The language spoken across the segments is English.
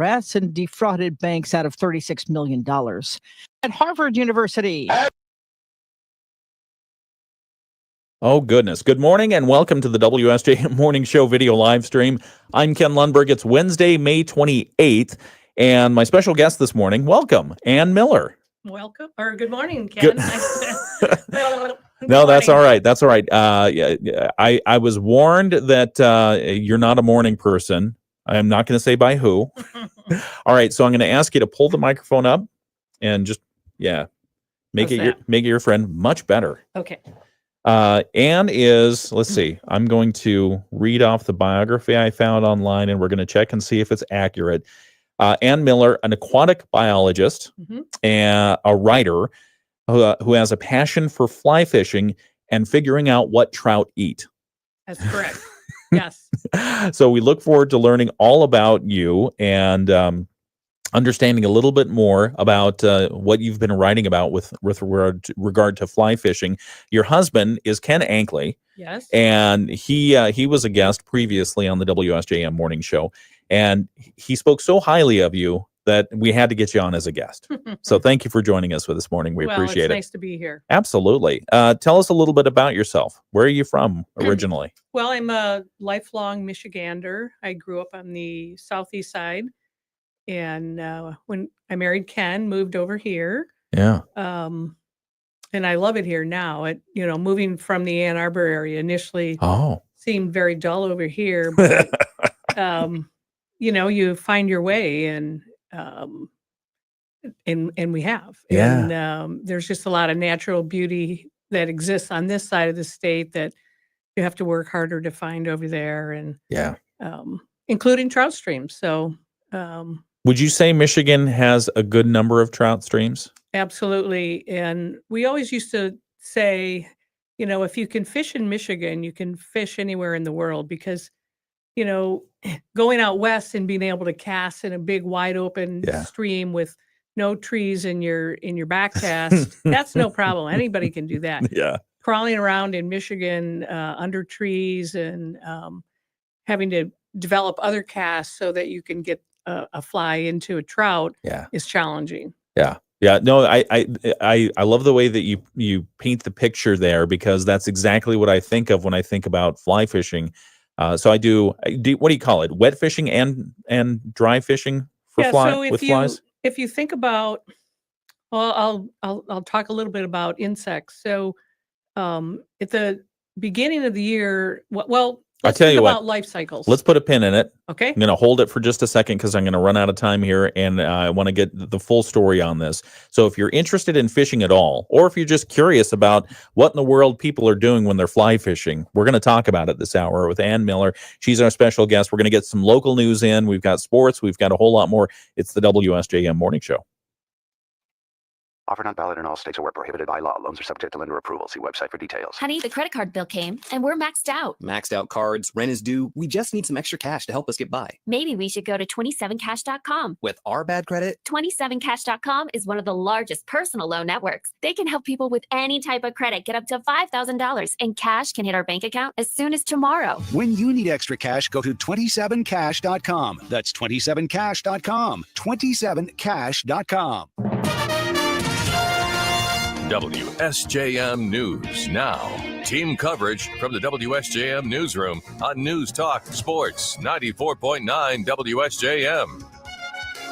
IRS and defrauded banks out of $36 million. At Harvard University. Oh, goodness. Good morning and welcome to the WSJ Morning Show video live stream. I'm Ken Lundberg. It's Wednesday, May 28th, and my special guest this morning, welcome, Ann Miller. Welcome, or good morning, Ken. No, that's all right. That's all right. I was warned that you're not a morning person. I'm not going to say by who. All right, so I'm going to ask you to pull the microphone up and just, make it your friend much better. Okay. Ann is, let's see, I'm going to read off the biography I found online, and we're going to check and see if it's accurate. Ann Miller, an aquatic biologist and a writer who has a passion for fly fishing and figuring out what trout eat. That's correct. Yes. So we look forward to learning all about you and understanding a little bit more about what you've been writing about with regard to fly fishing. Your husband is Ken Ankley. Yes. And he was a guest previously on the WSJM Morning Show, and he spoke so highly of you that we had to get you on as a guest. So thank you for joining us this morning. We appreciate it. It's nice to be here. Absolutely. Tell us a little bit about yourself. Where are you from originally? Well, I'm a lifelong Michigander. I grew up on the southeast side. And when I married Ken, moved over here. Yeah. And I love it here now. Moving from the Ann Arbor area initially seemed very dull over here, but you find your way, and we have. Yeah. And there's just a lot of natural beauty that exists on this side of the state that you have to work harder to find over there, and including trout streams. So. Would you say Michigan has a good number of trout streams? Absolutely. And we always used to say, if you can fish in Michigan, you can fish anywhere in the world, because, going out west and being able to cast in a big wide open stream with no trees in your back cast, that's no problem. Anybody can do that. Yeah. Crawling around in Michigan under trees and having to develop other casts so that you can get a fly into a trout is challenging. Yeah. No, I love the way that you paint the picture there, because that's exactly what I think of when I think about fly fishing. So I do. What do you call it? Wet fishing and dry fishing for flies. If you think about, well, I'll talk a little bit about insects. So at the beginning of the year, let's tell you about what, life cycles. Let's put a pin in it. Okay. I'm going to hold it for just a second because I'm going to run out of time here, and I want to get the full story on this. So if you're interested in fishing at all, or if you're just curious about what in the world people are doing when they're fly fishing, we're going to talk about it this hour with Ann Miller. She's our special guest. We're going to get some local news in. We've got sports. We've got a whole lot more. It's the WSJM Morning Show. Offer not valid in all states or where prohibited by law. Loans are subject to lender approval. See website for details. Honey, the credit card bill came, and we're maxed out. Maxed out cards, rent is due. We just need some extra cash to help us get by. Maybe we should go to 27cash.com. With our bad credit? 27cash.com is one of the largest personal loan networks. They can help people with any type of credit get up to $5,000, and cash can hit our bank account as soon as tomorrow. When you need extra cash, go to 27cash.com. That's 27cash.com. 27cash.com. WSJM News Now. Team coverage from the WSJM Newsroom on News Talk Sports 94.9 WSJM.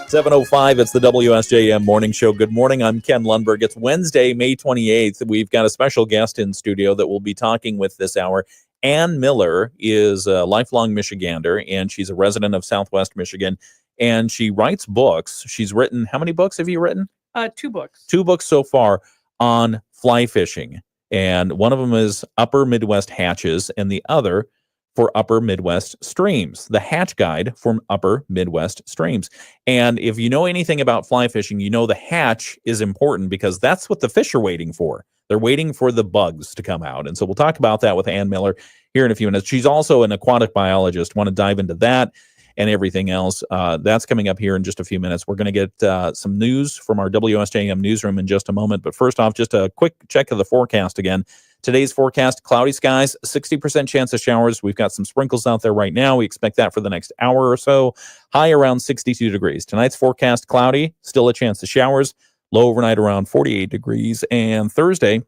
7:05, it's the WSJM Morning Show. Good morning, I'm Ken Lundberg. It's Wednesday, May 28th. We've got a special guest in studio that we'll be talking with this hour. Ann Miller is a lifelong Michigander, and she's a resident of Southwest Michigan, and she writes books. She's written, how many books have you written? 2 books. 2 books so far on fly fishing, and one of them is Upper Midwest Hatches, and the other for Upper Midwest Streams, the Hatch Guide for Upper Midwest Streams. And if you know anything about fly fishing, you know the hatch is important because that's what the fish are waiting for. They're waiting for the bugs to come out. And so we'll talk about that with Ann Miller here in a few minutes. She's also an aquatic biologist. Want to dive into that and everything else. That's coming up here in just a few minutes. We're going to get some news from our WSJM newsroom in just a moment. But first off, just a quick check of the forecast again. Today's forecast, cloudy skies, 60% chance of showers. We've got some sprinkles out there right now. We expect that for the next hour or so. High around 62 degrees. Tonight's forecast, cloudy, still a chance of showers. Low overnight around 48 degrees. And Thursday,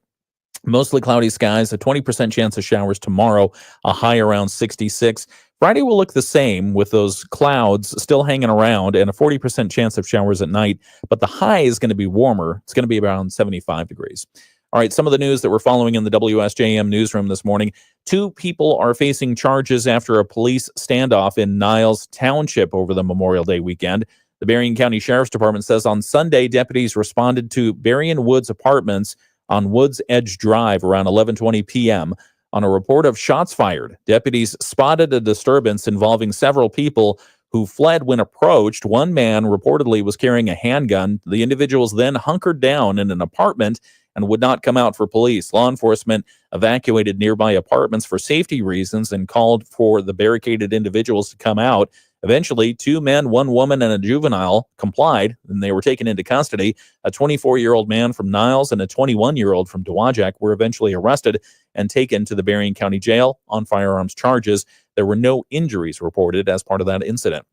mostly cloudy skies, a 20% chance of showers tomorrow, a high around 66. Friday will look the same with those clouds still hanging around and a 40% chance of showers at night, but the high is going to be warmer. It's going to be around 75 degrees. All right, some of the news that we're following in the WSJM newsroom this morning. 2 people are facing charges after a police standoff in Niles Township over the Memorial Day weekend. The Berrien County Sheriff's Department says on Sunday, deputies responded to Berrien Woods Apartments on Woods Edge Drive around 11:20 p.m. On a report of shots fired, deputies spotted a disturbance involving several people who fled when approached. One man reportedly was carrying a handgun. The individuals then hunkered down in an apartment and would not come out for police. Law enforcement evacuated nearby apartments for safety reasons and called for the barricaded individuals to come out. Eventually, 2 men, 1 woman, and a juvenile complied, and they were taken into custody. A 24-year-old man from Niles and a 21-year-old from Dowagiac were eventually arrested and taken to the Berrien County Jail on firearms charges. There were no injuries reported as part of that incident.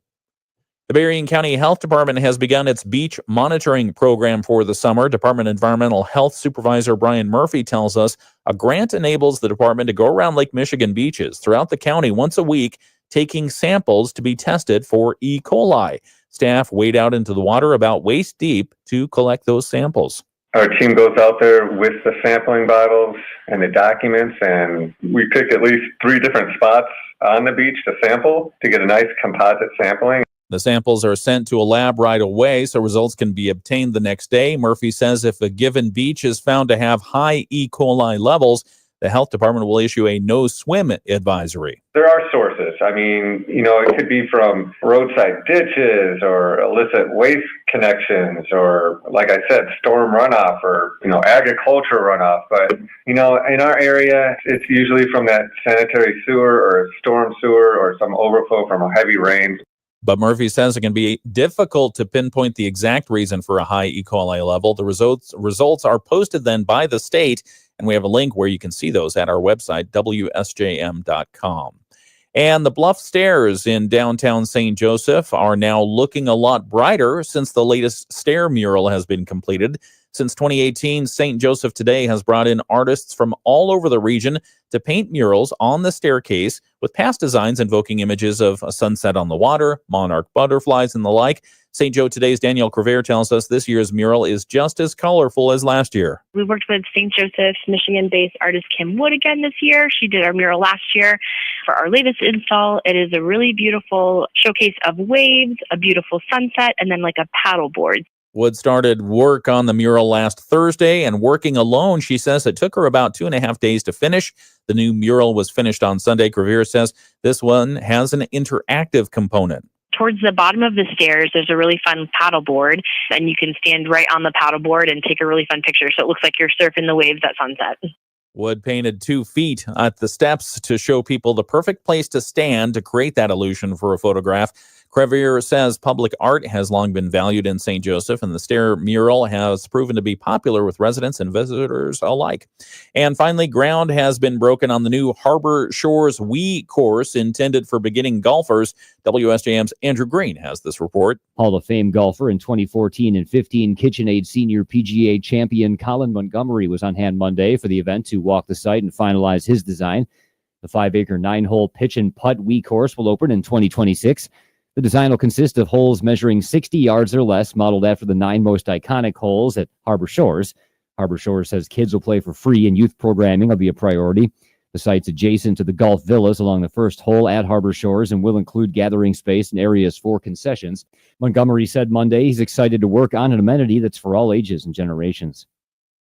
The Berrien County Health Department has begun its beach monitoring program for the summer. Department Environmental Health Supervisor Brian Murphy tells us a grant enables the department to go around Lake Michigan beaches throughout the county once a week, taking samples to be tested for E. coli. Staff wade out into the water about waist deep to collect those samples. Our team goes out there with the sampling bottles and the documents, and we pick at least 3 different spots on the beach to sample to get a nice composite sampling. The samples are sent to a lab right away so results can be obtained the next day. Murphy says if a given beach is found to have high E. coli levels, the health department will issue a no-swim advisory. There are sources. I mean, it could be from roadside ditches or illicit waste connections or, like I said, storm runoff or, agriculture runoff. But, in our area, it's usually from that sanitary sewer or storm sewer or some overflow from a heavy rain. But Murphy says it can be difficult to pinpoint the exact reason for a high E. coli level. The results are posted then by the state, and we have a link where you can see those at our website, WSJM.com. And the Bluff Stairs in downtown St. Joseph are now looking a lot brighter since the latest stair mural has been completed. Since 2018, St. Joseph Today has brought in artists from all over the region to paint murals on the staircase with past designs invoking images of a sunset on the water, monarch butterflies, and the like. St. Joe Today's Danielle Crevier tells us this year's mural is just as colorful as last year. We worked with St. Joseph's Michigan-based artist Kim Wood again this year. She did our mural last year for our latest install. It is a really beautiful showcase of waves, a beautiful sunset, and then like a paddle board. Wood started work on the mural last Thursday, and working alone, she says it took her about 2.5 days to finish. The new mural was finished on Sunday. Crevier says this one has an interactive component. Towards the bottom of the stairs, there's a really fun paddle board, and you can stand right on the paddle board and take a really fun picture. So it looks like you're surfing the waves at sunset. Wood painted 2 feet at the steps to show people the perfect place to stand to create that illusion for a photograph. Crevier says public art has long been valued in St. Joseph, and the stair mural has proven to be popular with residents and visitors alike. And finally, ground has been broken on the new Harbor Shores Wii course intended for beginning golfers. WSJM's Andrew Green has this report. Hall of Fame golfer in 2014 and 15 KitchenAid Senior PGA champion Colin Montgomery was on hand Monday for the event to walk the site and finalize his design. The 5-acre 9-hole pitch and putt Wii course will open in 2026. The design will consist of holes measuring 60 yards or less, modeled after the 9 most iconic holes at Harbor Shores. Harbor Shores says kids will play for free and youth programming will be a priority. The site's adjacent to the golf villas along the first hole at Harbor Shores and will include gathering space and areas for concessions. Montgomery said Monday he's excited to work on an amenity that's for all ages and generations.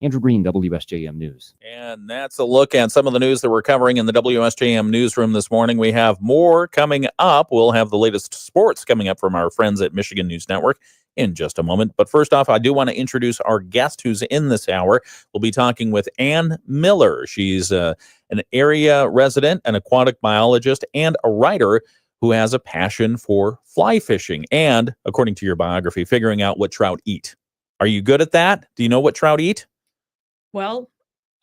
Andrew Green, WSJM News. And that's a look at some of the news that we're covering in the WSJM newsroom this morning. We have more coming up. We'll have the latest sports coming up from our friends at Michigan News Network in just a moment. But first off, I do want to introduce our guest who's in this hour. We'll be talking with Ann Miller. She's an area resident, an aquatic biologist, and a writer who has a passion for fly fishing and, according to your biography, figuring out what trout eat. Are you good at that? Do you know what trout eat? Well,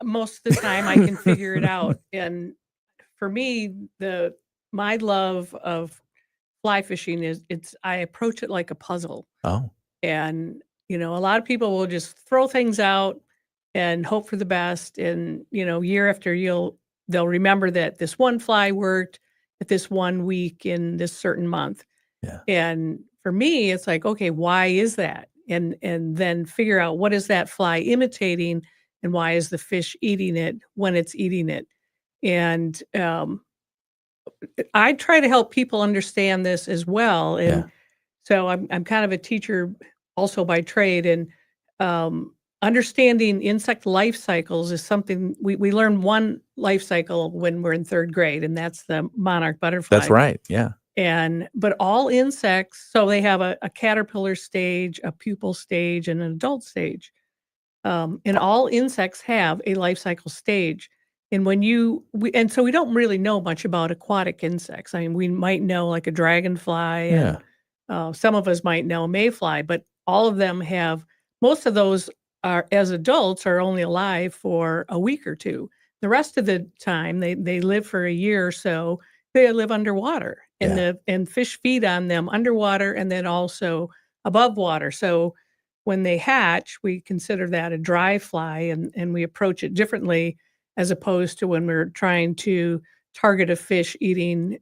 most of the time I can figure it out. And for me, my love of fly fishing is I approach it like a puzzle. Oh, And, a lot of people will just throw things out and hope for the best. And, year after they'll remember that this one fly worked at this one week in this certain month. yeah. And for me, it's like, okay, why is that? And then figure out what is that fly imitating and why is the fish eating it when it's eating it. And I try to help people understand this as well. And so I'm kind of a teacher also by trade, and understanding insect life cycles is something we learn one life cycle when we're in third grade, and that's the monarch butterfly. That's right. Yeah. But all insects, so they have a caterpillar stage, a pupal stage, and an adult stage. And all insects have a life cycle stage. And so we don't really know much about aquatic insects. I mean, we might know like a dragonfly, and some of us might know a mayfly, but all of them most of those as adults are only alive for a week or two. The rest of the time they live for a year or so. They live underwater, and fish feed on them underwater and then also above water. So when they hatch, we consider that a dry fly, and we approach it differently as opposed to when we're trying to target a fish eating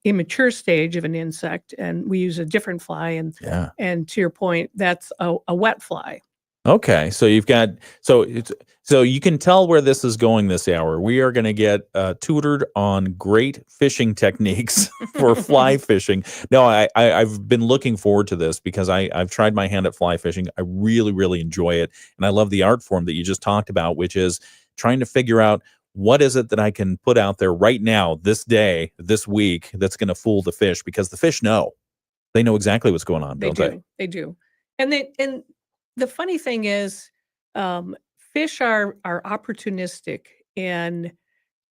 immature stage of an insect, and we use a different fly. And to your point, that's a wet fly. Okay, so you've got so you can tell where this is going this hour. We are going to get tutored on great fishing techniques for fly fishing. No, I've been looking forward to this because I've tried my hand at fly fishing. I really, really enjoy it, and I love the art form that you just talked about, which is trying to figure out what is it that I can put out there right now, this day, this week, that's going to fool the fish, because the fish know. They know exactly what's going on, don't they? They do. And the funny thing is, fish are opportunistic, and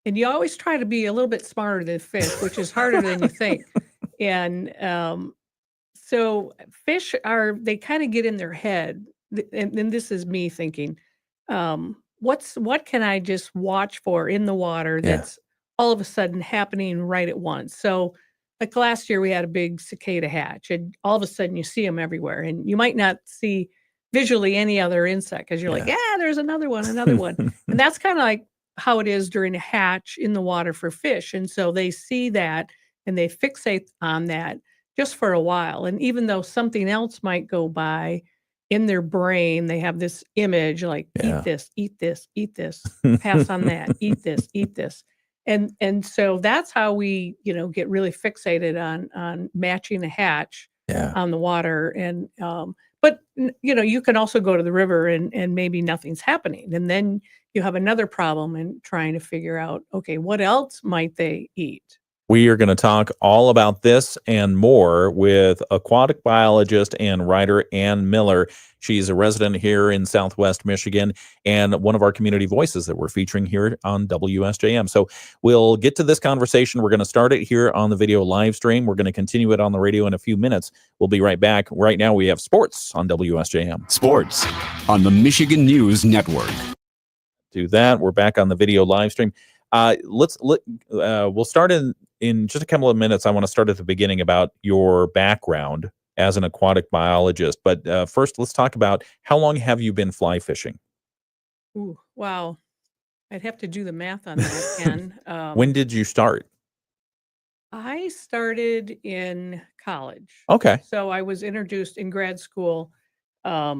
you always try to be a little bit smarter than fish, which is harder than you think. And so fish they kind of get in their head, and this is me thinking, what can I just watch for in the water that's all of a sudden happening right at once? So like last year we had a big cicada hatch, and all of a sudden you see them everywhere, and you might not see visually any other insect because you're like, there's another one. And that's kind of like how it is during a hatch in the water for fish. And so they see that and they fixate on that just for a while. And even though something else might go by, in their brain, they have this image like, eat this, eat this, eat this, pass on that, eat this. And so that's how we, get really fixated on matching a hatch on the water. And, but you can also go to the river and maybe nothing's happening. And then you have another problem in trying to figure out, okay, what else might they eat? We are going to talk all about this and more with aquatic biologist and writer Ann Miller. She's a resident here in Southwest Michigan and one of our community voices that we're featuring here on WSJM. So we'll get to this conversation. We're going to start it here on the video live stream. We're going to continue it on the radio in a few minutes. We'll be right back. Right now we have sports on WSJM. Sports on the Michigan News Network. Do that. We're back on the video live stream. We'll start in just a couple of minutes. I want to start at the beginning about your background as an aquatic biologist. But first, let's talk about how long have you been fly fishing? Ooh, wow. I'd have to do the math on that, Ken. When did you start? I started in college. Okay. So I was introduced in grad school. A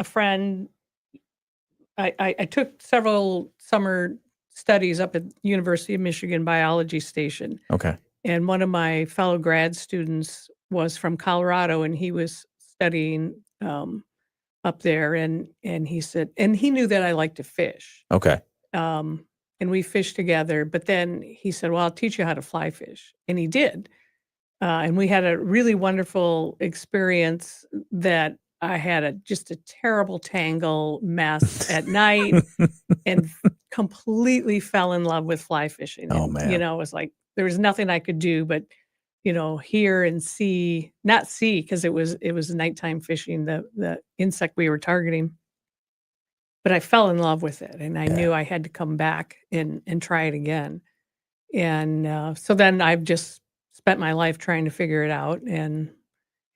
friend, I took several summer studies up at University of Michigan Biology Station. Okay. And one of my fellow grad students was from Colorado, and he was studying up there. And he said, and he knew that I liked to fish. Okay. And we fished together. But then he said, well, I'll teach you how to fly fish. And he did. And we had a really wonderful experience that I had just a terrible tangle mess at night and completely fell in love with fly fishing. Oh, And, man. it was like, there was nothing I could do but, hear and see, not see, because it was nighttime fishing, the insect we were targeting. but I fell in love with it, and I knew I had to come back and try it again. And so then I've just spent my life trying to figure it out, and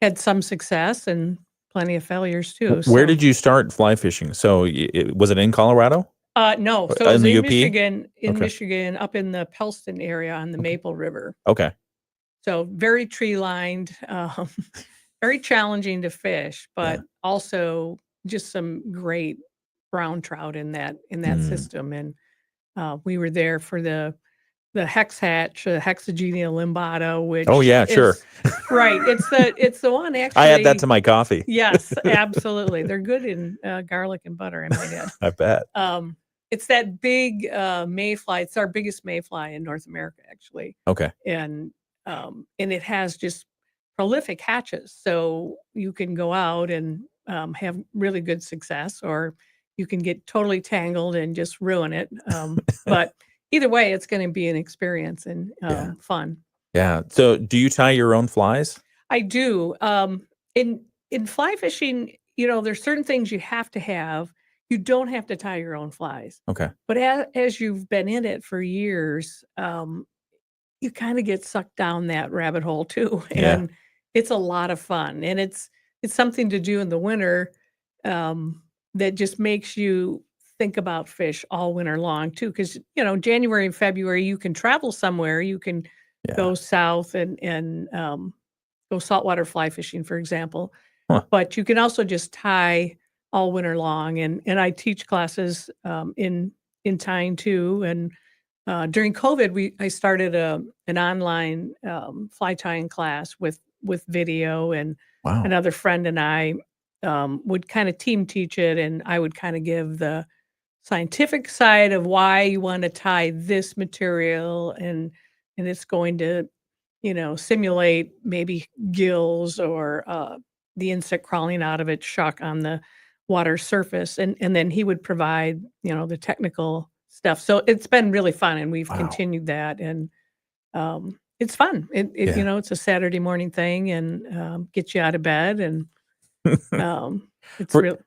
had some success and plenty of failures too. Where So, did you start fly fishing? So was it in Colorado? no, so it In was the in UP? Michigan, up in the Pellston area on the Maple River. Okay. So very tree lined, very challenging to fish, but also just some great brown trout in that system. And we were there for the hex hatch, the Hexagenia limbata, which Oh yeah, sure. Right. It's the one actually. I add that to my coffee. Yes, absolutely. They're good in garlic and butter, I might add. I bet. It's that big mayfly. It's our biggest mayfly in North America, actually. Okay. And it has just prolific hatches, so you can go out and have really good success, or you can get totally tangled and just ruin it. But either way, it's going to be an experience and fun. Yeah. So do you tie your own flies? I do. In fly fishing, there's certain things you have to have. You don't have to tie your own flies. Okay. But as you've been in it for years, you kind of get sucked down that rabbit hole too. And it's a lot of fun. And it's something to do in the winter that just makes you think about fish all winter long too. Because, January and February, you can travel somewhere. You can go south and go saltwater fly fishing, for example. Huh. But you can also just tie all winter long. And I teach classes in tying too. And during COVID, I started an online fly tying class with video, and another friend and I would kind of team teach it, and I would kind of give the scientific side of why you want to tie this material, and it's going to, simulate maybe gills or the insect crawling out of its shock on the water surface, and then he would provide, the technical stuff. So it's been really fun, and we've continued that, and it's fun. It's a Saturday morning thing, and gets you out of bed, and it's real.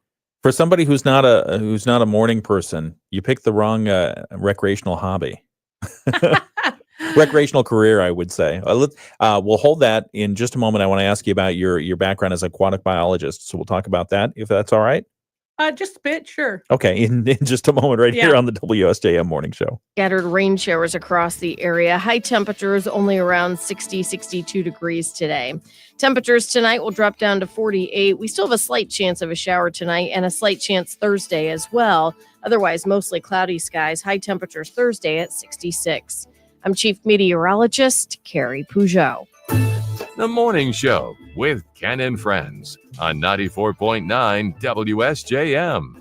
For somebody who's not a morning person, you picked the wrong recreational hobby. Recreational career, I would say. We'll hold that in just a moment. I want to ask you about your background as an aquatic biologist. So we'll talk about that, if that's all right. Just a bit, sure. Okay, in just a moment, right here on the WSJM Morning Show. Scattered rain showers across the area. High temperatures only around 62 degrees today. Temperatures tonight will drop down to 48. We still have a slight chance of a shower tonight and a slight chance Thursday as well. Otherwise, mostly cloudy skies. High temperatures Thursday at 66. I'm Chief Meteorologist Carrie Peugeot. The Morning Show with Ken and Friends on 94.9 WSJM.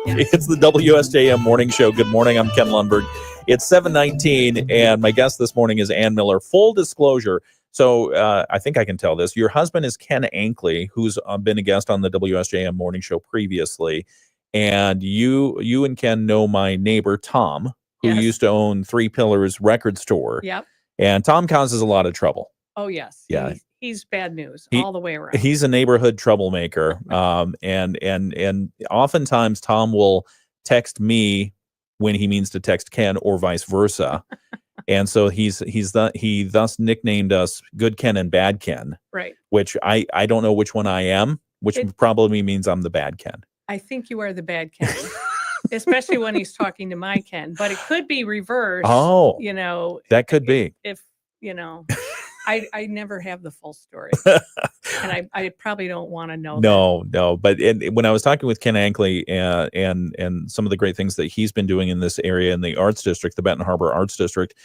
It's the WSJM Morning Show. Good morning. I'm Ken Lundberg. It's 7:19, and my guest this morning is Ann Miller. Full disclosure, so I think I can tell this. Your husband is Ken Ankley, who's been a guest on the WSJM Morning Show previously, and you and Ken know my neighbor, Tom, who used to own Three Pillars Record Store. Yep. And Tom causes a lot of trouble. Oh, yes. Yeah. He's bad news all the way around. He's a neighborhood troublemaker. And oftentimes Tom will text me when he means to text Ken, or vice versa. And so he thus nicknamed us Good Ken and Bad Ken. Right. Which I don't know which one I am, which probably means I'm the bad Ken. I think you are the bad Ken. Especially when he's talking to my Ken, but it could be reversed. Oh, that could be. If I never have the full story, and I probably don't want to know. No. But when I was talking with Ken Ankley and some of the great things that he's been doing in this area in the Arts District, the Benton Harbor Arts District,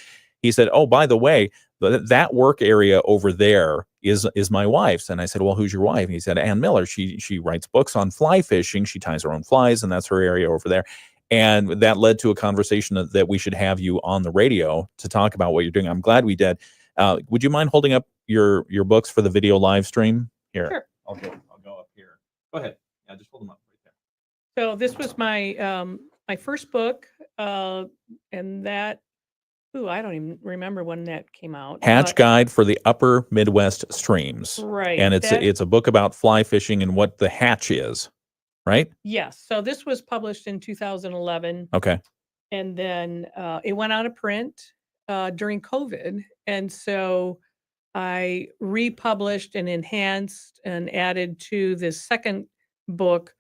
he said, "Oh, by the way, that work area over there is my wife's." And I said, "Well, who's your wife?" And he said, "Ann Miller. She writes books on fly fishing. She ties her own flies, and that's her area over there." And that led to a conversation that we should have you on the radio to talk about what you're doing. I'm glad we did. Would you mind holding up your books for the video live stream? Here, sure. I'll go up here. Go ahead. Yeah, just hold them up right there. So this was my my first book, and that I don't even remember when that came out. Hatch but- Guide for the Upper Midwest Streams. Right. And it's a book about fly fishing and what the hatch is, right? Yes. So this was published in 2011. Okay. And then it went out of print during COVID. And so I republished and enhanced and added to the second book,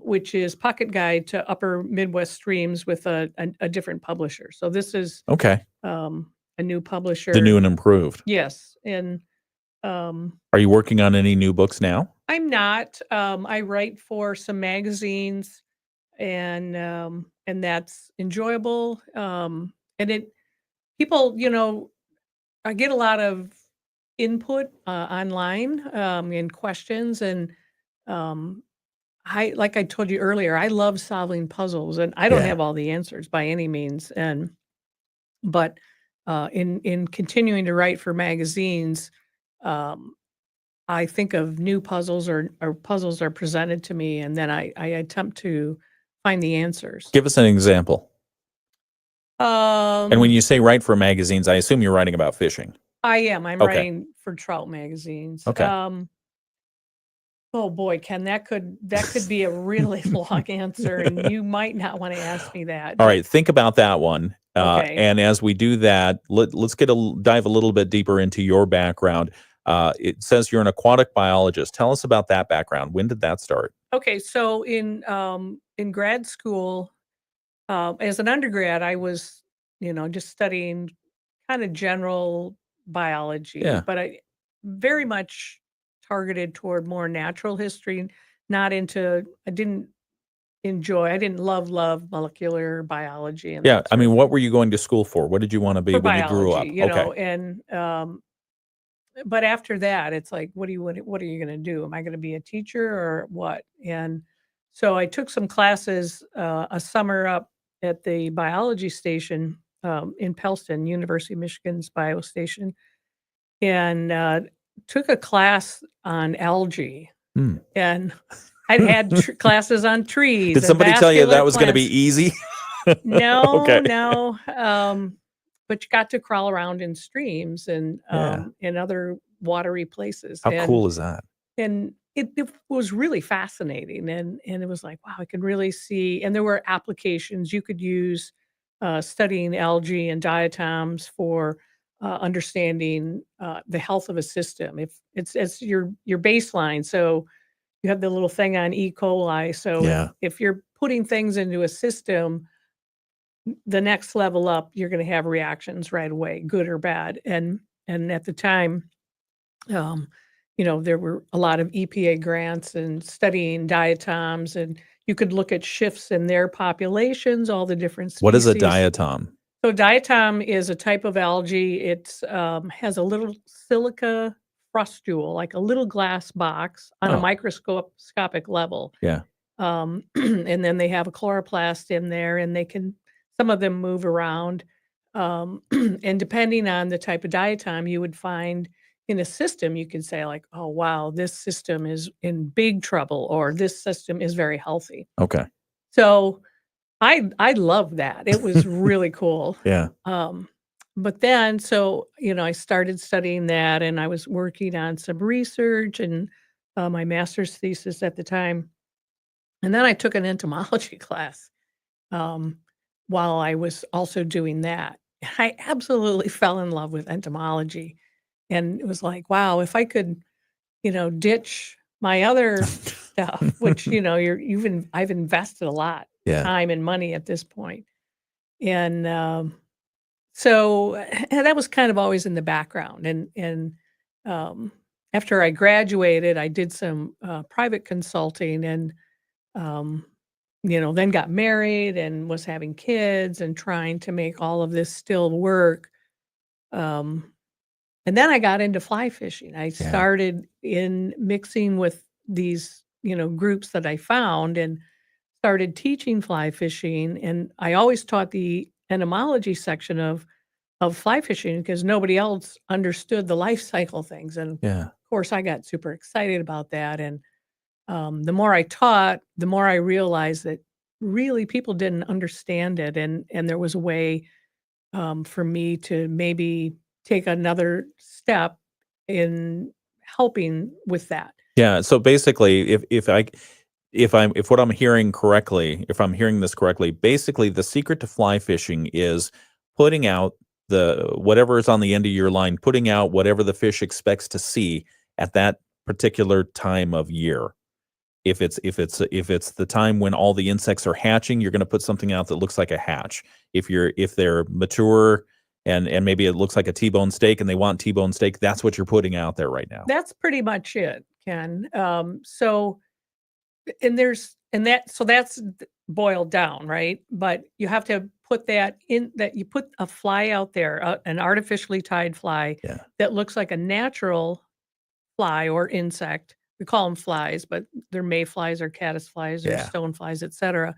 which is Pocket Guide to Upper Midwest Streams with a different publisher. So this is Okay. a new publisher. The new and improved. Yes. And Are you working on any new books now? I'm not. I write for some magazines, and that's enjoyable. And people, I get a lot of input online and questions, and like I told you earlier, I love solving puzzles, and I don't have all the answers by any means. But in continuing to write for magazines, I think of new puzzles or puzzles are presented to me, and then I attempt to find the answers. Give us an example. And when you say write for magazines, I assume you're writing about fishing. I am. I'm Okay. writing for trout magazines. Okay. Oh boy, Ken, that could be a really long answer, and you might not want to ask me that. All right, think about that one. Okay. And as we do that, let's dive a little bit deeper into your background. It says you're an aquatic biologist. Tell us about that background. When did that start? Okay, so in grad school, as an undergrad, I was, just studying kind of general biology, Yeah. but I very much targeted toward more natural history, I didn't love molecular biology. And Yeah, that I sort mean, of what were you going to school for? What did you want to be for when you grew up? biology, and but after that, it's like, what are you going to do? Am I going to be a teacher or what? And so I took some classes a summer up at the biology station in Pellston, University of Michigan's bio station, and took a class on algae. And I'd had classes on trees. Did and somebody tell you that vascular was going to be plants. easy? No, Okay. no. But you got to crawl around in streams and Yeah. in other watery places. How and, cool is that? And it was really fascinating. And it was like, wow, I could really see. And there were applications you could use studying algae and diatoms for understanding the health of a system. If it's your baseline. So you have the little thing on E. coli. So Yeah. if you're putting things into a system, the next level up, you're going to have reactions right away, good or bad. And at the time, there were a lot of EPA grants and studying diatoms, and you could look at shifts in their populations, all the different species. What is a diatom? So diatom is a type of algae. It has a little silica frustule, like a little glass box on a microscopic level. Yeah. And then they have a chloroplast in there, and some of them move around. And depending on the type of diatom you would find in a system, you could say like, oh, wow, this system is in big trouble, or this system is very healthy. Okay. So I love that. It was really cool. Yeah. But then, I started studying that, and I was working on some research and my master's thesis at the time. And then I took an entomology class while I was also doing that. I absolutely fell in love with entomology. And it was like, wow, if I could, ditch my other stuff, which, I've invested a lot Yeah. time and money at this point. And so that was kind of always in the background. And after I graduated, I did some private consulting and, then got married and was having kids and trying to make all of this still work. And then I got into fly fishing. I started in mixing with these, groups that I found and started teaching fly fishing. And I always taught the entomology section of fly fishing because nobody else understood the life cycle things. And Yeah. of course, I got super excited about that. And the more I taught, the more I realized that really people didn't understand it. And there was a way for me to maybe take another step in helping with that. Yeah. So basically, if what I'm hearing correctly, if I'm hearing this correctly, basically the secret to fly fishing is putting out the whatever is on the end of your line, putting out whatever the fish expects to see at that particular time of year. If it's the time when all the insects are hatching, you're going to put something out that looks like a hatch. If they're mature and maybe it looks like a T-bone steak and they want T-bone steak, that's what you're putting out there right now. That's pretty much it, Ken. So that's boiled down, right? But you have to put that in, that you put a fly out there, an artificially tied fly that looks like a natural fly or insect. We call them flies, but they're mayflies or caddisflies or stoneflies, etc.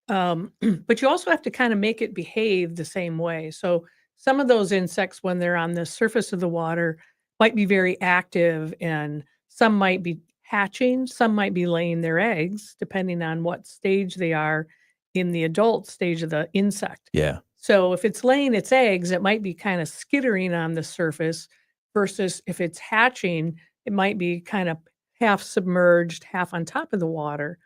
But you also have to kind of make it behave the same way. So some of those insects, when they're on the surface of the water, might be very active, and some might be hatching, some might be laying their eggs, depending on what stage they are in the adult stage of the insect. Yeah. So if it's laying its eggs, it might be kind of skittering on the surface, versus if it's hatching, it might be kind of half submerged, half on top of the water.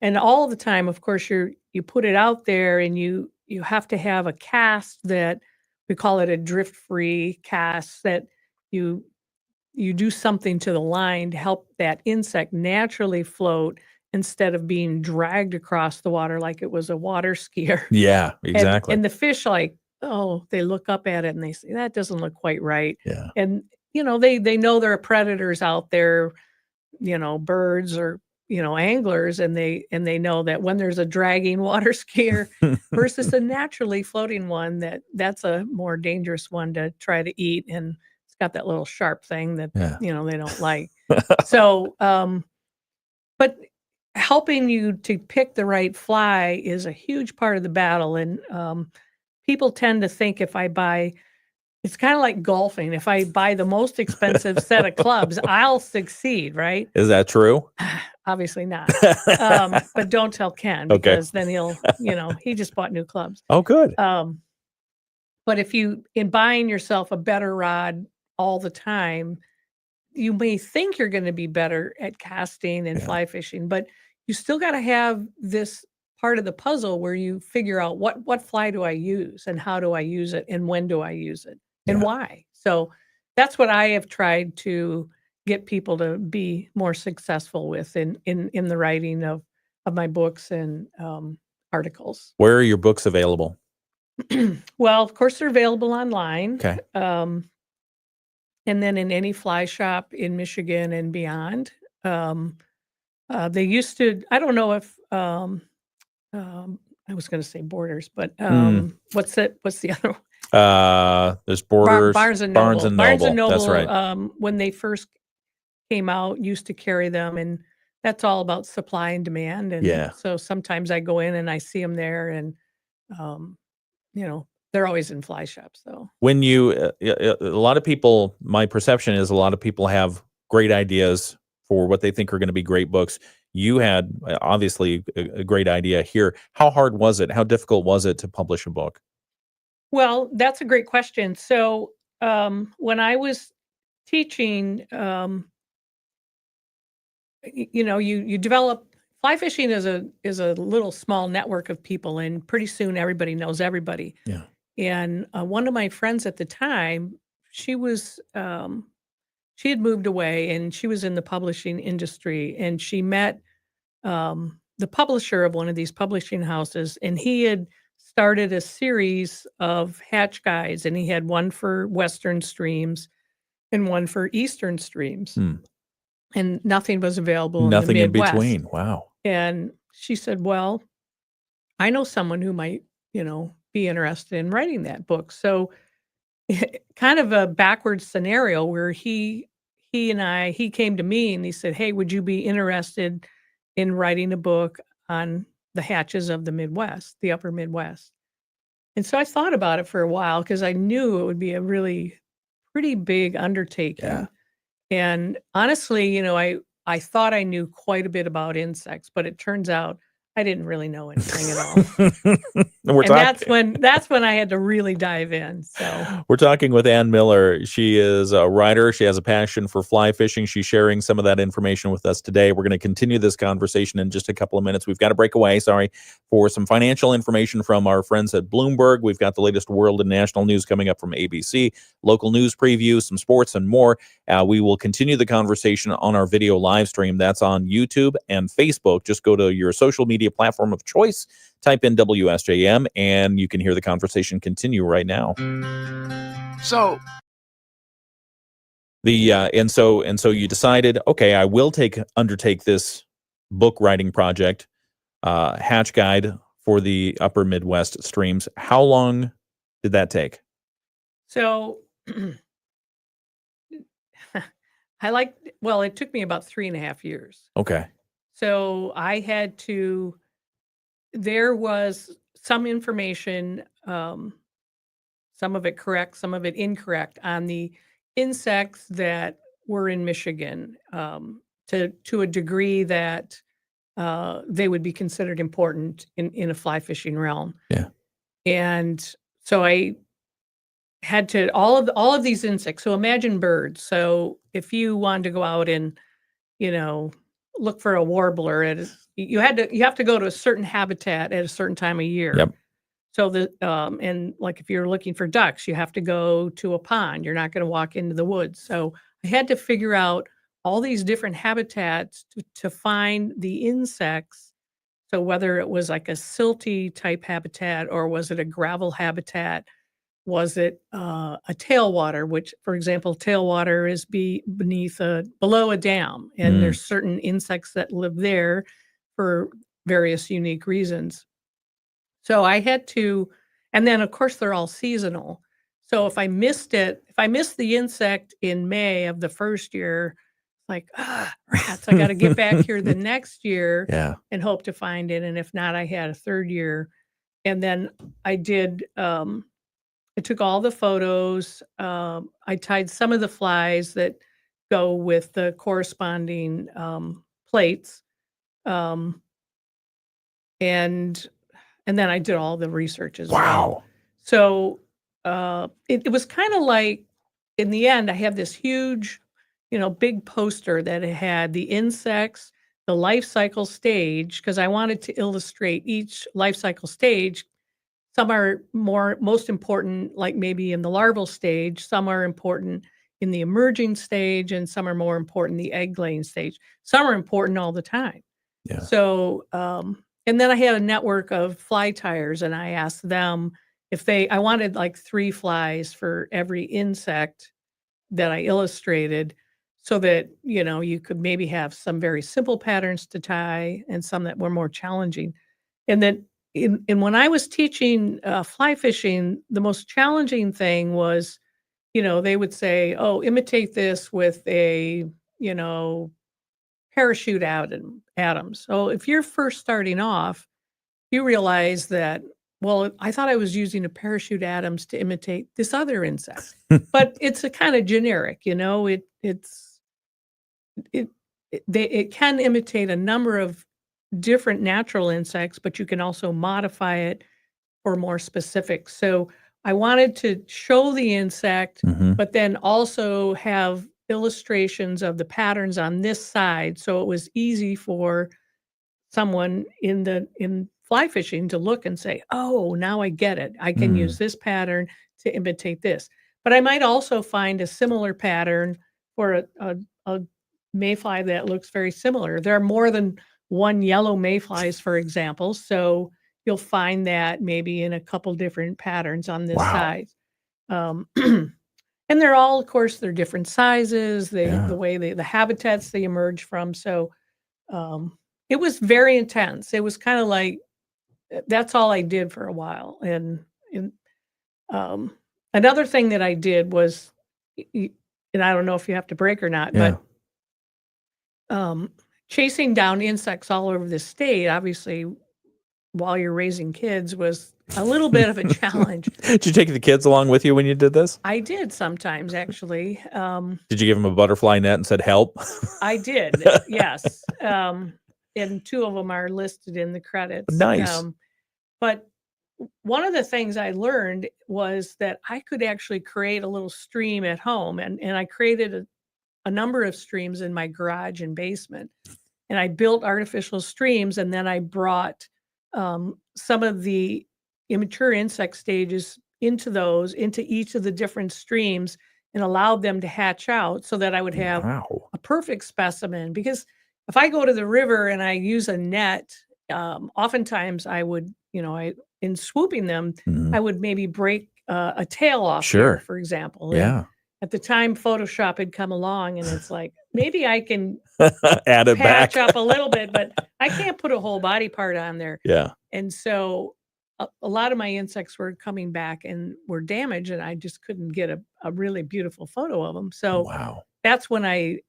And all the time, of course, you put it out there, and you have to have a cast that we call it a drift-free cast, that you do something to the line to help that insect naturally float instead of being dragged across the water like it was a water skier. Yeah, exactly. And the fish, like, they look up at it and they say, that doesn't look quite right. Yeah. And, they know there are predators out there, birds or, anglers, and they know that when there's a dragging water skier versus a naturally floating one, that's a more dangerous one to try to eat. And it's got that little sharp thing that, they don't like. So, but helping you to pick the right fly is a huge part of the battle. And people tend to think it's kind of like golfing. If I buy the most expensive set of clubs, I'll succeed, right? Is that true? Obviously not. But don't tell Ken, because then he'll, he just bought new clubs. Oh, good. But if in buying yourself a better rod all the time, you may think you're going to be better at casting and fly fishing, but you still got to have this part of the puzzle where you figure out what fly do I use, and how do I use it, and when do I use it, and why. So that's what I have tried to get people to be more successful with in the writing of my books and articles. Where are your books available? Well, of course, they're available online. Okay. And then in any fly shop in Michigan and beyond. They used to, I don't know if, I was going to say Borders, but what's the other one? There's Borders, Barnes and Noble. Barnes and Noble, that's right. When they first came out, used to carry them, and that's all about supply and demand. And so sometimes I go in and I see them there, and they're always in fly shops. So when a lot of people, my perception is a lot of people have great ideas for what they think are going to be great books. You had obviously a great idea here. How hard was it? How difficult was it to publish a book? Well, that's a great question. So when I was teaching, you develop, fly fishing is a little small network of people, and pretty soon everybody knows everybody. Yeah. And one of my friends at the time, she had moved away, and she was in the publishing industry, and she met the publisher of one of these publishing houses, and he had started a series of hatch guides, and he had one for Western streams and one for Eastern streams. And nothing was available Nothing in the Midwest. In between. Wow. And she said, well, I know someone who might, be interested in writing that book. So kind of a backwards scenario where he came to me and he said, hey, would you be interested in writing a book on the hatches of the Midwest, the upper Midwest? And so I thought about it for a while, because I knew it would be a really pretty big undertaking. Yeah. And honestly, I thought I knew quite a bit about insects, but it turns out I didn't really know anything at all. And that's when I had to really dive in. So we're talking with Ann Miller. She is a writer. She has a passion for fly fishing. She's sharing some of that information with us today. We're going to continue this conversation in just a couple of minutes. We've got to break away, for some financial information from our friends at Bloomberg. We've got the latest world and national news coming up from ABC, local news preview, some sports, and more. We will continue the conversation on our video live stream. That's on YouTube and Facebook. Just go to your social media platform of choice, type in WSJM, and you can hear the conversation continue right now. So and so you decided, okay, I will undertake this book writing project, Hatch Guide for the Upper Midwest Streams. How long did that take? So it took me about 3.5 years. Okay. So there was some information, some of it correct, some of it incorrect, on the insects that were in Michigan, to a degree that they would be considered important in a fly fishing realm. Yeah. And so I had to all of these insects. So imagine birds. So if you wanted to go out and, look for a warbler, you have to go to a certain habitat at a certain time of year. Yep. So and like if you're looking for ducks, you have to go to a pond. You're not going to walk into the woods. So I had to figure out all these different habitats to find the insects. So whether it was like a silty type habitat, or was it a gravel habitat? Was it a tailwater, which, for example, tailwater is below a dam, and there's certain insects that live there for various unique reasons. So I had to, and then of course they're all seasonal. So if I missed the insect in May of the first year, like, rats, I got to get back here the next year and hope to find it. And if not, I had a third year. And then I did, I took all the photos. I tied some of the flies that go with the corresponding plates. And then I did all the research as well. So it was kind of like, in the end, I had this huge, big poster that it had the insects, the life cycle stage, because I wanted to illustrate each life cycle stage. Some are most important, like maybe in the larval stage. Some are important in the emerging stage, and some are more important in the egg laying stage. Some are important all the time. Yeah. So, and then I had a network of fly tires, and I asked them if I wanted like 3 flies for every insect that I illustrated, so that, you could maybe have some very simple patterns to tie and some that were more challenging. And then when I was teaching fly fishing, the most challenging thing was, they would say, oh, imitate this with a, parachute atom. So if you're first starting off, you realize that, well, I thought I was using a parachute atoms to imitate this other insect, but it's a kind of generic, it can imitate a number of different natural insects, but you can also modify it for more specific. So I wanted to show the insect, but then also have illustrations of the patterns on this side. So it was easy for someone in fly fishing to look and say, oh, now I get it. I can use this pattern to imitate this. But I might also find a similar pattern for a mayfly that looks very similar. There are more than one yellow mayflies, for example. So you'll find that maybe in a couple different patterns on this side. And they're all, of course, they're different sizes, the way the habitats they emerge from. So it was very intense. It was kind of like, that's all I did for a while. And another thing that I did was, and I don't know if you have to break or not, but chasing down insects all over the state, obviously, while you're raising kids, was a little bit of a challenge. Did you take the kids along with you when you did this? I did sometimes, actually. Did you give them a butterfly net and said, help? I did, yes. and 2 of them are listed in the credits. Nice. But one of the things I learned was that I could actually create a little stream at home, and I created a number of streams in my garage and basement, and I built artificial streams, and then I brought some of the immature insect stages into each of the different streams and allowed them to hatch out so that I would have a perfect specimen. Because if I go to the river and I use a net, oftentimes I would, in swooping them, I would maybe break a tail off here, for example. Yeah. At the time, Photoshop had come along, and it's like, maybe I can add it patch back up a little bit, but I can't put a whole body part on there. Yeah. And so a lot of my insects were coming back and were damaged, and I just couldn't get a really beautiful photo of them. So that's when I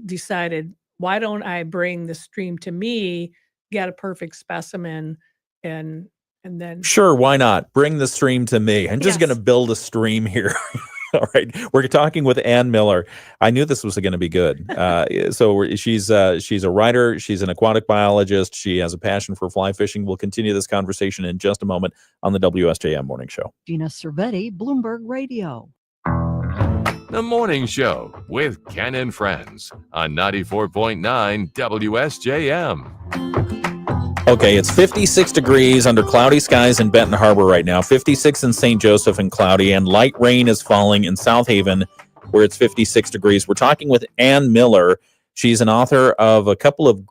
decided, why don't I bring the stream to me, get a perfect specimen, and then Sure, why not? Bring the stream to me. I'm just going to build a stream here. All right. We're talking with Ann Miller. I knew this was going to be good. She's a writer. She's an aquatic biologist. She has a passion for fly fishing. We'll continue this conversation in just a moment on the WSJM Morning Show. Gina Cervetti, Bloomberg Radio. The Morning Show with Ken and Friends on 94.9 WSJM. Okay, it's 56 degrees under cloudy skies in Benton Harbor right now, 56 in St. Joseph and cloudy, and light rain is falling in South Haven where it's 56 degrees. We're talking with Ann Miller. She's an author of a couple of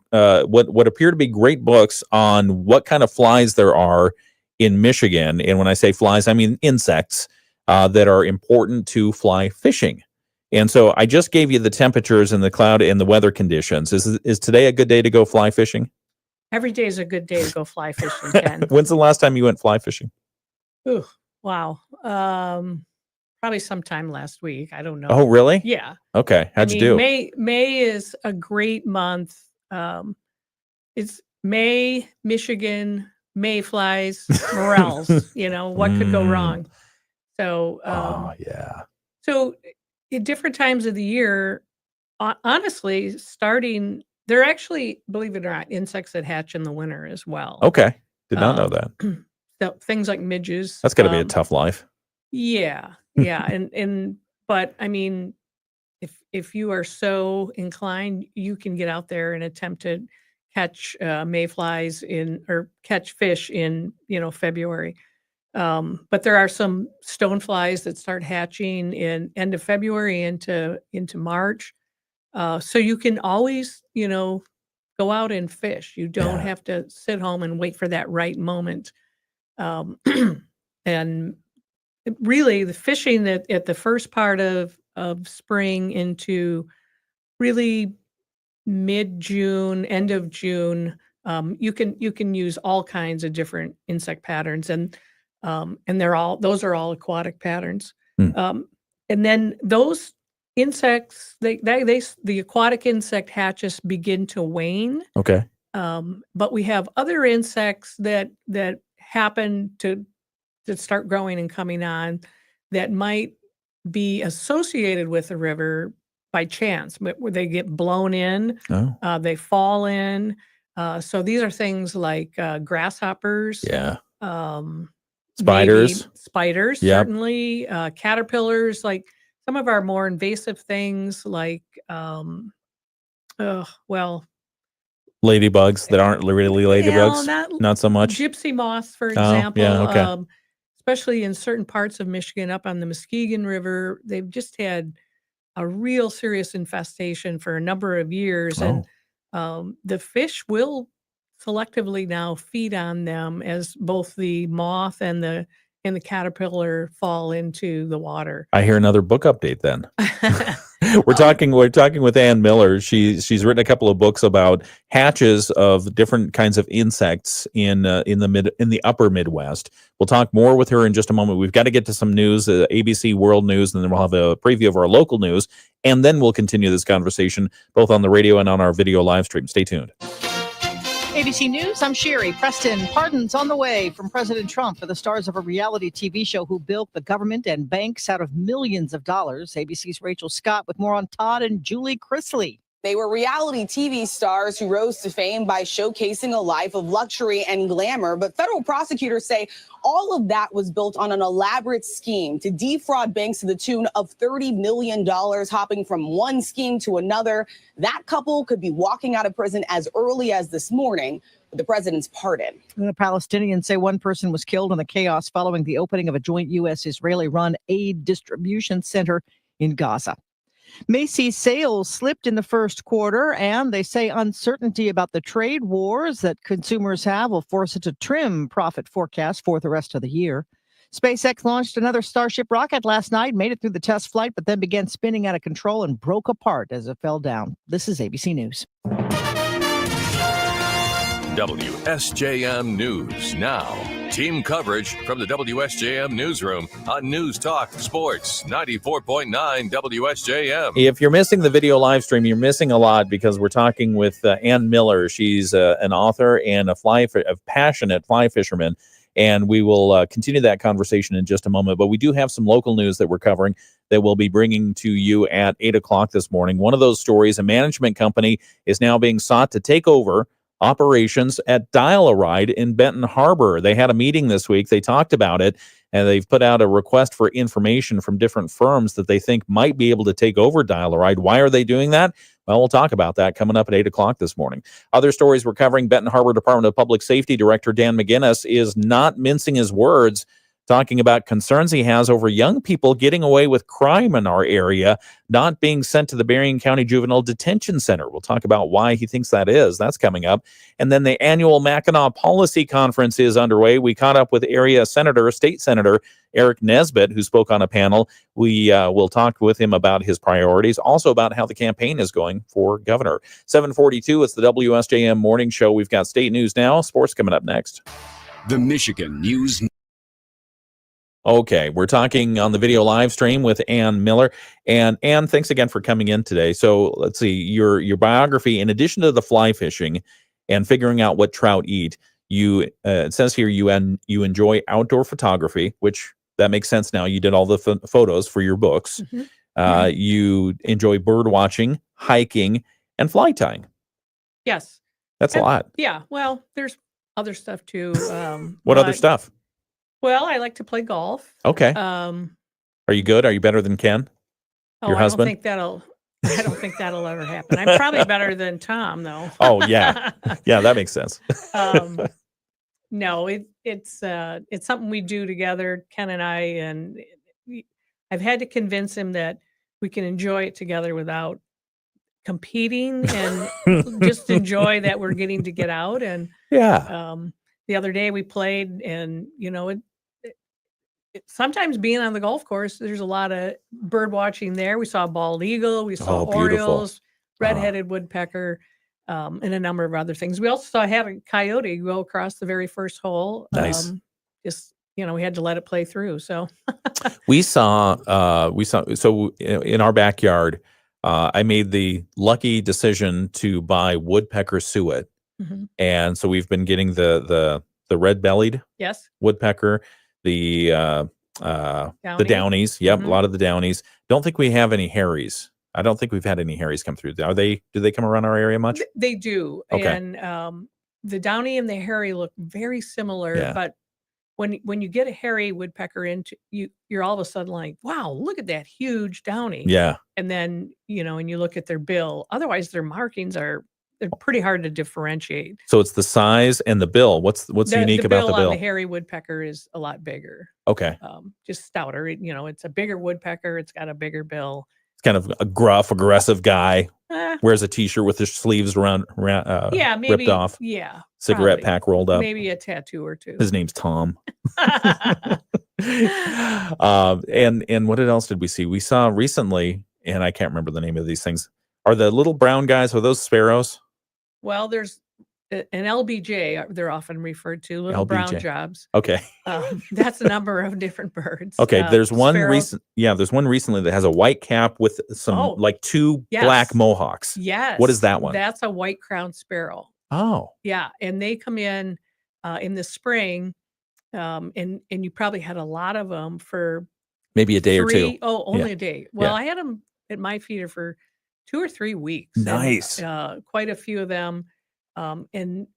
what appear to be great books on what kind of flies there are in Michigan. And when I say flies, I mean insects that are important to fly fishing. And so I just gave you the temperatures and the cloud and the weather conditions. Is today a good day to go fly fishing? every day is a good day to go fly fishing, Ken. When's the last time you went fly fishing? Ooh, wow. Probably sometime last week. I don't know. Oh, really? Yeah. Okay. How'd you do? May is a great month. It's May, Michigan, mayflies, morels. What could go wrong? So, yeah. So at different times of the year, honestly, they're actually, believe it or not, insects that hatch in the winter as well. Okay. Did not know that. So things like midges. That's got to be a tough life. Yeah. Yeah. But I mean, if you are so inclined, you can get out there and attempt to catch mayflies or catch fish in, February. But there are some stoneflies that start hatching in end of February into March. So you can always, go out and fish. You don't have to sit home and wait for that right moment. And really the fishing that at the first part of spring into really mid-June, end of June, you can use all kinds of different insect patterns, and those are all aquatic patterns. And then those insects, the aquatic insect hatches begin to wane. Okay. But we have other insects that happen to start growing and coming on that might be associated with the river by chance, but where they get blown in, they fall in. So these are things like grasshoppers. Yeah. Spiders. Spiders, certainly. Caterpillars, like some of our more invasive things like, ladybugs that aren't really ladybugs. Not so much. Gypsy moths, for example. Yeah, okay. Especially in certain parts of Michigan, up on the Muskegon River, they've just had a real serious infestation for a number of years. And the fish will selectively now feed on them as both the moth and the caterpillar fall into the water. I hear another book update then. We're talking with Ann Miller. She's written a couple of books about hatches of different kinds of insects in the upper Midwest. We'll talk more with her in just a moment. We've got to get to some news, ABC World News, and then we'll have a preview of our local news, and then we'll continue this conversation both on the radio and on our video live stream. Stay tuned. ABC News, I'm Sherry. Preston, pardons on the way from President Trump for the stars of a reality TV show who bilked the government and banks out of millions of dollars. ABC's Rachel Scott with more on Todd and Julie Chrisley. They were reality TV stars who rose to fame by showcasing a life of luxury and glamour. But federal prosecutors say all of that was built on an elaborate scheme to defraud banks to the tune of $30 million, hopping from one scheme to another. That couple could be walking out of prison as early as this morning with the president's pardon. The Palestinians say one person was killed in the chaos following the opening of a joint U.S.-Israeli-run aid distribution center in Gaza. Macy's sales slipped in the first quarter, and they say uncertainty about the trade wars that consumers have will force it to trim profit forecast for the rest of the year. SpaceX launched another Starship rocket last night, made it through the test flight, but then began spinning out of control and broke apart as it fell down. This is ABC News. WSJM News Now. Team coverage from the WSJM Newsroom on News Talk Sports 94.9 WSJM. If you're missing the video live stream, you're missing a lot because we're talking with Ann Miller. She's an author and a passionate fly fisherman, and we will continue that conversation in just a moment. But we do have some local news that we're covering that we'll be bringing to you at 8 o'clock this morning. One of those stories, a management company is now being sought to take over operations at Dial-A-Ride in Benton Harbor. They had a meeting this week. They talked about it, and they've put out a request for information from different firms that they think might be able to take over Dial-A-Ride. Why are they doing that? Well, we'll talk about that coming up at 8 o'clock this morning. Other stories we're covering, Benton Harbor Department of Public Safety Director Dan McGinnis is not mincing his words, talking about concerns he has over young people getting away with crime in our area, not being sent to the Berrien County Juvenile Detention Center. We'll talk about why he thinks that is. That's coming up. And then the annual Mackinac Policy Conference is underway. We caught up with State Senator Eric Nesbitt, who spoke on a panel. We will talk with him about his priorities, also about how the campaign is going for governor. 7:42, it's the WSJM Morning Show. We've got state news now. Sports coming up next. The Michigan News. Okay, we're talking on the video live stream with Ann Miller. And Ann, thanks again for coming in today. So let's see, your biography, in addition to the fly fishing and figuring out what trout eat, it says here you enjoy outdoor photography, which that makes sense now. You did all the photos for your books. Mm-hmm. You enjoy bird watching, hiking, and fly tying. Yes. That's a lot. Yeah, well, there's other stuff too. What other stuff? Well, I like to play golf. Okay. Are you good? Are you better than Ken, your husband? I don't think that'll ever happen. I'm probably better than Tom, though. Oh yeah, yeah, that makes sense. No, it's something we do together, Ken and I, and I've had to convince him that we can enjoy it together without competing and just enjoy that we're getting to get out. And yeah. The other day we played, and sometimes being on the golf course, there's a lot of bird watching there. We saw a bald eagle, we saw orioles, red-headed woodpecker, and a number of other things. We also had a coyote go across the very first hole. Nice. We had to let it play through. So we saw so in our backyard, I made the lucky decision to buy woodpecker suet. Mm-hmm. And so we've been getting the red-bellied woodpecker, the downies. Yep, mm-hmm. A lot of the downies. Don't think we have any Harrys. I don't think we've had any Harrys come through. Do they come around our area much? They do. Okay. And the downy and the hairy look very similar, but when you get a hairy woodpecker into you're all of a sudden like, wow, look at that huge downy. Yeah. And then, and you look at their bill. Otherwise their markings they're pretty hard to differentiate. So it's the size and the bill. What's unique about the bill? On the hairy woodpecker is a lot bigger. Okay. Just stouter. It's a bigger woodpecker. It's got a bigger bill. It's kind of a gruff, aggressive guy. Wears a T-shirt with his sleeves maybe, ripped off. Yeah. Cigarette pack rolled up. Maybe a tattoo or two. His name's Tom. And what else did we see? We saw recently, and I can't remember the name of these things. Are the little brown guys, are those sparrows? Well, there's an LBJ, they're often referred to, little LBJ. Brown jobs. Okay. That's a number of different birds. Okay, there's one recently that has a white cap with some two black mohawks. Yes. What is that one? That's a white crowned sparrow. Oh. Yeah, and they come in the spring, and you probably had a lot of them for maybe a day or two. Oh, only a day. Well, I had them at my feeder for 2 or 3 weeks. Nice. And, quite a few of them. And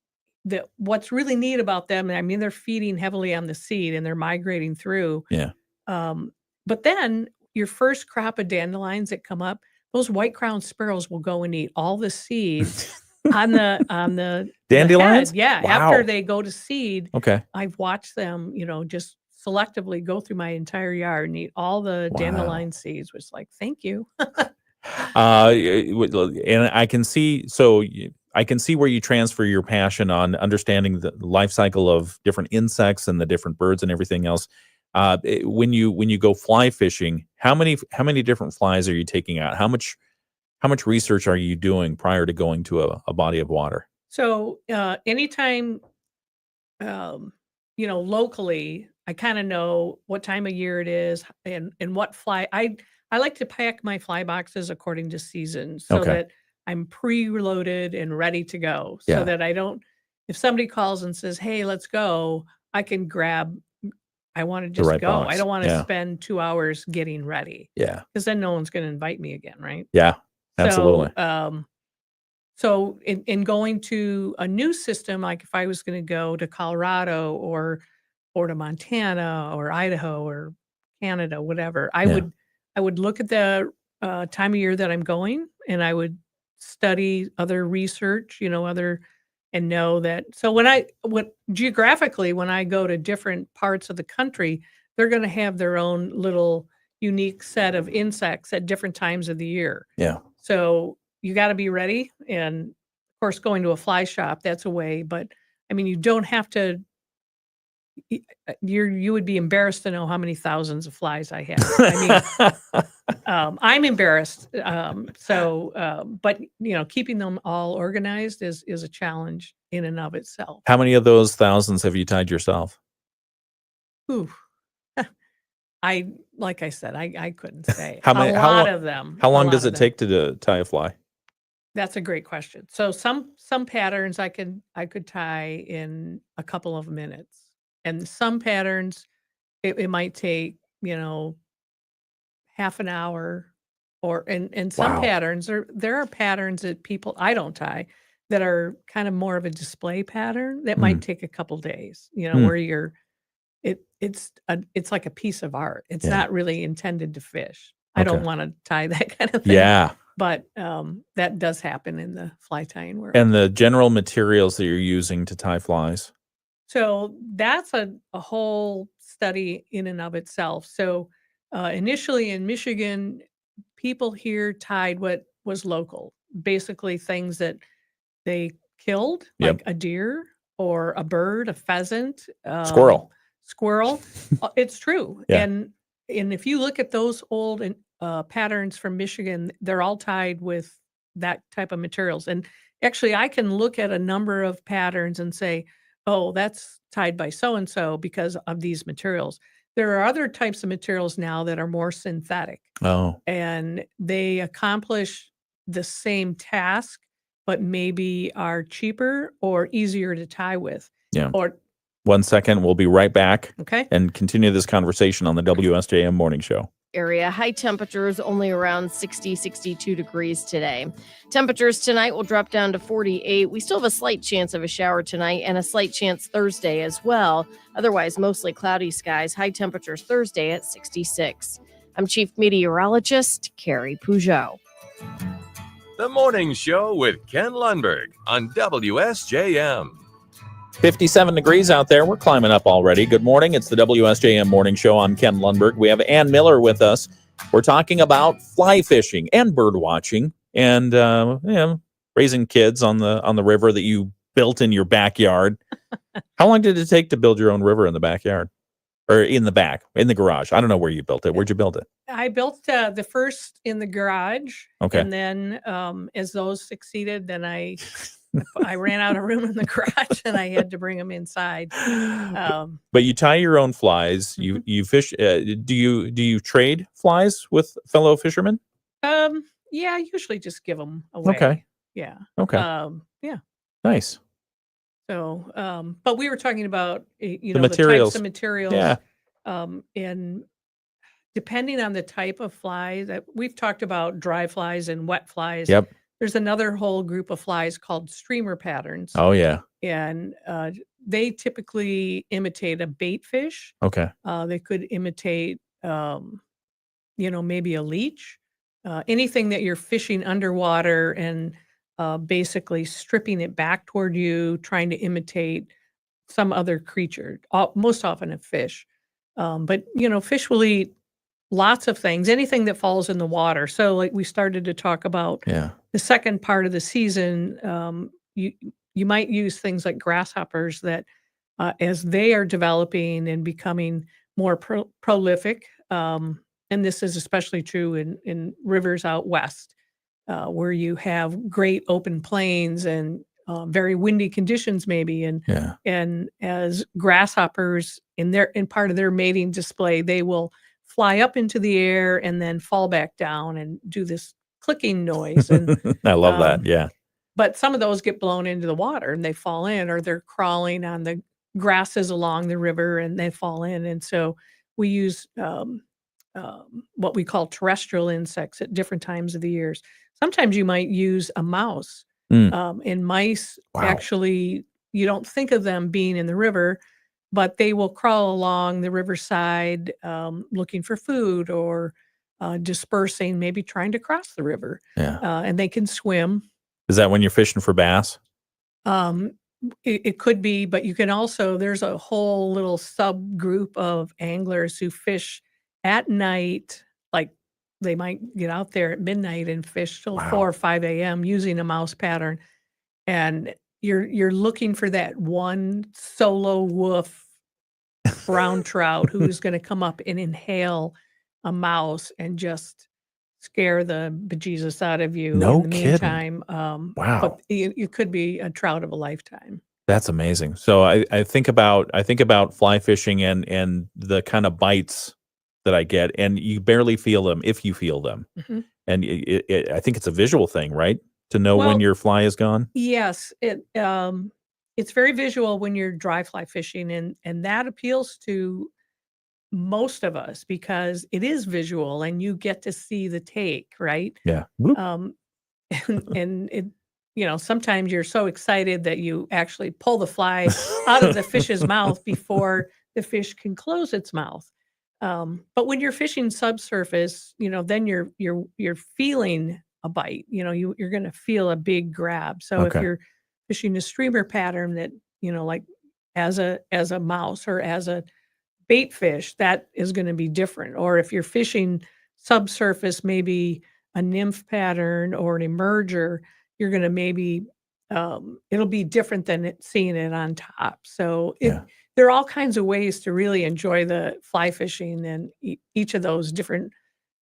what's really neat about them, I mean, they're feeding heavily on the seed and they're migrating through. Yeah. But then your first crop of dandelions that come up, those white-crowned sparrows will go and eat all the seed on the Dandelions? head. Yeah, Wow. after they go to seed, Okay. I've watched them, just selectively go through my entire yard and eat all the dandelion seeds, which is like, thank you. And I can see, I can see where you transfer your passion on understanding the life cycle of different insects and the different birds and everything else. When you go fly fishing, how many different flies are you taking out? How much research are you doing prior to going to a body of water? So anytime, locally, I kind of know what time of year it is and what fly. I like to pack my fly boxes according to season so Okay. that I'm pre-loaded and ready to go. So Yeah. that I don't, if somebody calls and says, "Hey, let's go," I can grab. I want to just right go. box. I don't want to Yeah. spend 2 hours getting ready Yeah. because then no one's going to invite me again, right? Yeah. Absolutely. So in going to a new system, like if I was going to go to Colorado or to Montana or Idaho or Canada, whatever, I would look at the time of year that I'm going, and I would study other research, and know that. So geographically, when I go to different parts of the country, they're going to have their own little unique set of insects at different times of the year. Yeah. So you got to be ready. And of course, going to a fly shop, that's a way. But I mean, you don't have to. You would be embarrassed to know how many thousands of flies I have. I mean, I'm embarrassed. But keeping them all organized is a challenge in and of itself. How many of those thousands have you tied yourself? Ooh. Like I said, I couldn't say. How many? A lot of them. How a long lot does of it them. take to tie a fly? That's a great question. So some patterns I could tie in a couple of minutes, and some patterns it might take half an hour, or and some Wow. patterns there are patterns that I don't tie that are kind of more of a display pattern that might take a couple days. Where it's like a piece of art. It's Yeah. not really intended to fish. I don't Okay. want to tie that kind of thing. Yeah. But that does happen in the fly tying world. And the general materials that you're using to tie flies. So that's a whole study in and of itself. So initially in Michigan, people here tied what was local, basically things that they killed, Yep. like a deer or a bird, a pheasant, Squirrel. It's true. Yeah. And if you look at those old patterns from Michigan, they're all tied with that type of materials. And actually, I can look at a number of patterns and say, oh, that's tied by so-and-so because of these materials. There are other types of materials now that are more synthetic. Oh. And they accomplish the same task, but maybe are cheaper or easier to tie with. Yeah. Or 1 second. We'll be right back. Okay. And continue this conversation on the WSJM Morning Show. Area. High temperatures only around 62 degrees today. Temperatures tonight will drop down to 48. We still have a slight chance of a shower tonight and a slight chance Thursday as well. Otherwise, mostly cloudy skies. High temperatures Thursday at 66. I'm Chief Meteorologist Carrie Peugeot. The Morning Show with Ken Lundberg on WSJM. 57 degrees out there. We're climbing up already. Good morning. It's the WSJM Morning Show. I'm Ken Lundberg. We have Ann Miller with us. We're talking about fly fishing and bird watching and raising kids on the river that you built in your backyard. How long did it take to build your own river in the backyard? Or in the garage? I don't know where you built it. Where'd you build it? I built the first in the garage. Okay. And then as those succeeded, then I ran out of room in the garage and I had to bring them inside. But you tie your own flies. You fish. Do you trade flies with fellow fishermen? Yeah, I usually just give them away. Okay. Yeah. Okay. Yeah. Nice. So, but we were talking about the materials. types of materials. Yeah. And depending on the type of fly that we've talked about, dry flies and wet flies. Yep. There's another whole group of flies called streamer patterns. Oh yeah. And they typically imitate a bait fish. Okay. They could imitate, maybe a leech, anything that you're fishing underwater and basically stripping it back toward you, trying to imitate some other creature, most often a fish. But fish will eat lots of things, anything that falls in the water. So like we started to talk about Yeah. the second part of the season, you might use things like grasshoppers that as they are developing and becoming more prolific, and this is especially true in rivers out west, where you have great open plains and very windy conditions maybe, and as grasshoppers in part of their mating display, they will fly up into the air and then fall back down and do this clicking noise. And I love that. Yeah. but some of those get blown into the water and they fall in, or they're crawling on the grasses along the river and they fall in. And so we use what we call terrestrial insects at different times of the years. Sometimes you might use a mouse. And mice, actually, you don't think of them being in the river, but they will crawl along the riverside looking for food or dispersing, maybe trying to cross the river. Yeah. And they can swim. Is that when you're fishing for bass? It could be, but you can also, there's a whole little subgroup of anglers who fish at night, like they might get out there at midnight and fish till 4 or 5 a.m. using a mouse pattern. And you're looking for that one solo woof brown trout who's going to come up and inhale a mouse and just scare the bejesus out of you. No in the kidding. meantime. Wow. But it could be a trout of a lifetime. That's amazing. So I think about fly fishing and the kind of bites that I get, and you barely feel them if you feel them. Mhm. And I think it's a visual thing, right? To know when Well, your fly is gone. Yes, it's very visual when you're dry fly fishing, and that appeals to most of us because it is visual and you get to see the take, right? Yeah. Bloop. And it, sometimes you're so excited that you actually pull the fly out of the fish's mouth before the fish can close its mouth. But when you're fishing subsurface, then you're feeling a bite. You're going to feel a big grab. So if Okay. you're fishing a streamer pattern that like as a mouse or as a bait fish, that is going to be different. Or if you're fishing subsurface, maybe a nymph pattern or an emerger, you're going to maybe it'll be different than seeing it on top. So there are all kinds of ways to really enjoy the fly fishing, and each of those different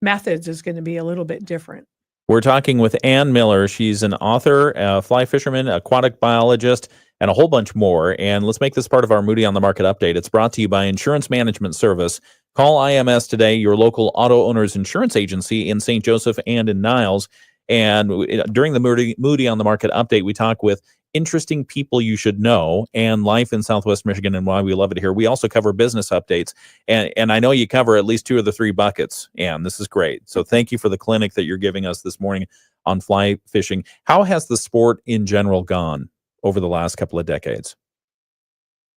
methods is going to be a little bit different. We're talking with Ann Miller. She's an author, a fly fisherman, aquatic biologist, and a whole bunch more. And let's make this part of our Moody on the Market update. It's brought to you by Insurance Management Service. Call IMS today, your local auto owner's insurance agency in St. Joseph and in Niles. And during the Moody on the Market update, we talk with interesting people you should know and life in Southwest Michigan and why we love it here. We also cover business updates. And I know you cover at least 2 of the 3 buckets. And this is great. So thank you for the clinic that you're giving us this morning on fly fishing. How has the sport in general gone over the last couple of decades?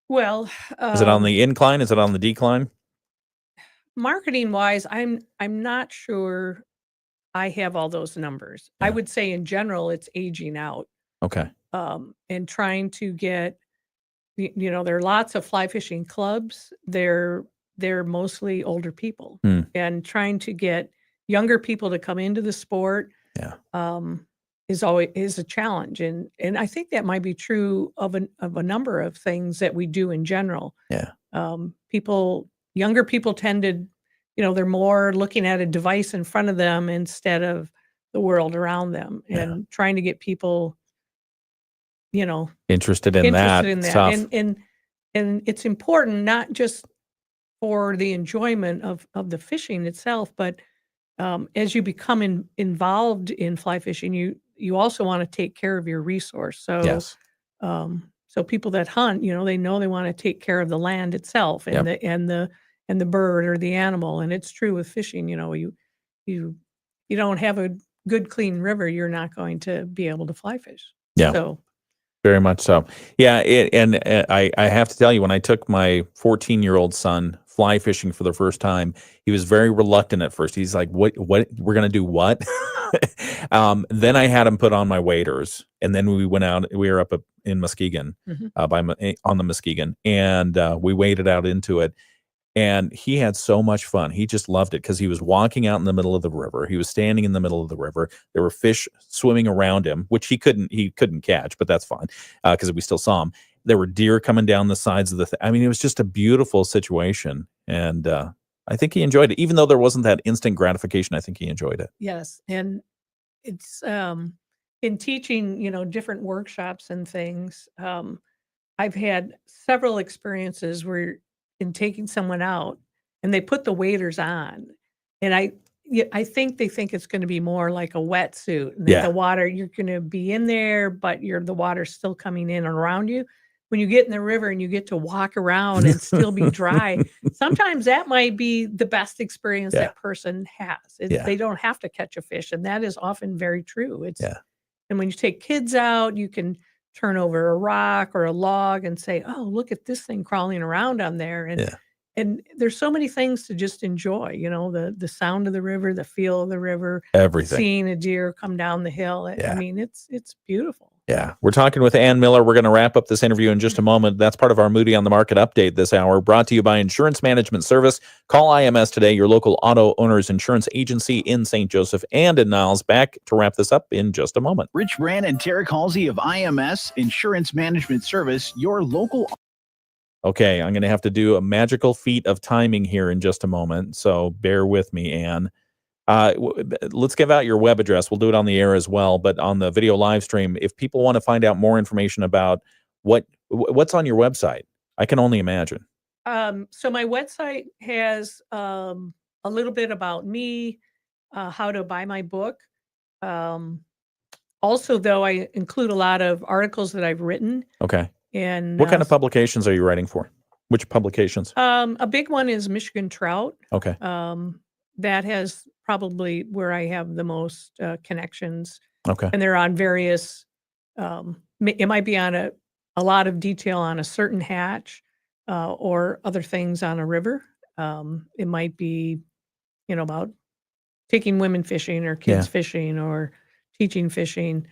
Well, Is it on the incline? Is it on the decline? marketing wise, I'm not sure I have all those numbers. I would say in general, it's aging out. Okay. And trying to get, there are lots of fly fishing clubs. They're mostly older people, and trying to get younger people to come into the sport is a challenge. And I think that might be true of a number of things that we do in general. Yeah. Younger people tend to, they're more looking at a device in front of them instead of the world around them, and trying to get people, Interested in that. Tough. And it's important not just for the enjoyment of the fishing itself, but as you become involved in fly fishing, you also want to take care of your resource. So Yes. So people that hunt, they know they want to take care of the land itself and the bird or the animal. And it's true with fishing. You don't have a good clean river, you're not going to be able to fly fish. Yeah. So very much so. Yeah, I have to tell you, when I took my 14-year-old son fly fishing for the first time, he was very reluctant at first. He's like, "What? We're gonna do what?" Then I had him put on my waders, and then we went out. We were up in Muskegon, on the Muskegon, and we waded out into it. And he had so much fun. He just loved it because he was walking out in the middle of the river. He was standing in the middle of the river. There were fish swimming around him, which he couldn't catch, but that's fine because we still saw him. There were deer coming down the sides of the I mean, it was just a beautiful situation. And I think he enjoyed it. Even though there wasn't that instant gratification, I think he enjoyed it. yes. And it's in teaching, different workshops and things. I've had several experiences where in taking someone out and they put the waders on, and I think they think it's going to be more like a wetsuit, and that the water, you're going to be in there, but the water's still coming in and around you. When you get in the river and you get to walk around and still be dry, sometimes that might be the best experience that person has. They don't have to catch a fish, and that is often very true. And when you take kids out, you can turn over a rock or a log and say, "Oh, look at this thing crawling around on there." And there's so many things to just enjoy, the sound of the river, the feel of the river, Everything. seeing a deer come down the hill. I mean, it's beautiful. Yeah. We're talking with Ann Miller. We're going to wrap up this interview in just a moment. That's part of our Moody on the Market update this hour, brought to you by Insurance Management Service. Call IMS today, your local auto owner's insurance agency in St. Joseph and in Niles. Back to wrap this up in just a moment. Rich Brand and Tarek Halsey of IMS Insurance Management Service, your local. Okay, I'm going to have to do a magical feat of timing here in just a moment, so bear with me, Ann. Let's give out your web address. We'll do it on the air as well, but on the video live stream, if people want to find out more information about what's on your website, I can only imagine. So my website has a little bit about me, how to buy my book. Also, though, I include a lot of articles that I've written. Okay. And what kind of publications are you writing for? Which publications? A big one is Michigan Trout. Okay. That has probably where I have the most connections. Okay. And they're on various, it might be on a lot of detail on a certain hatch or other things on a river. It might be, about taking women fishing or kids fishing or teaching fishing.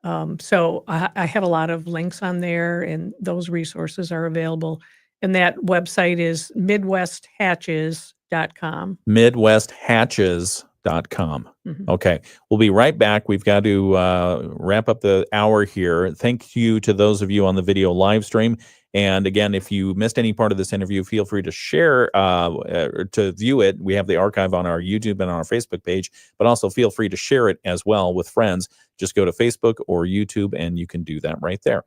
So I have a lot of links on there, and those resources are available. And that website is midwesthatches.com. Midwesthatches.com. Okay. We'll be right back. We've got to wrap up the hour here. Thank you to those of you on the video live stream. And again, if you missed any part of this interview, feel free to share, to view it. We have the archive on our YouTube and on our Facebook page, but also feel free to share it as well with friends. Just go to Facebook or YouTube and you can do that right there.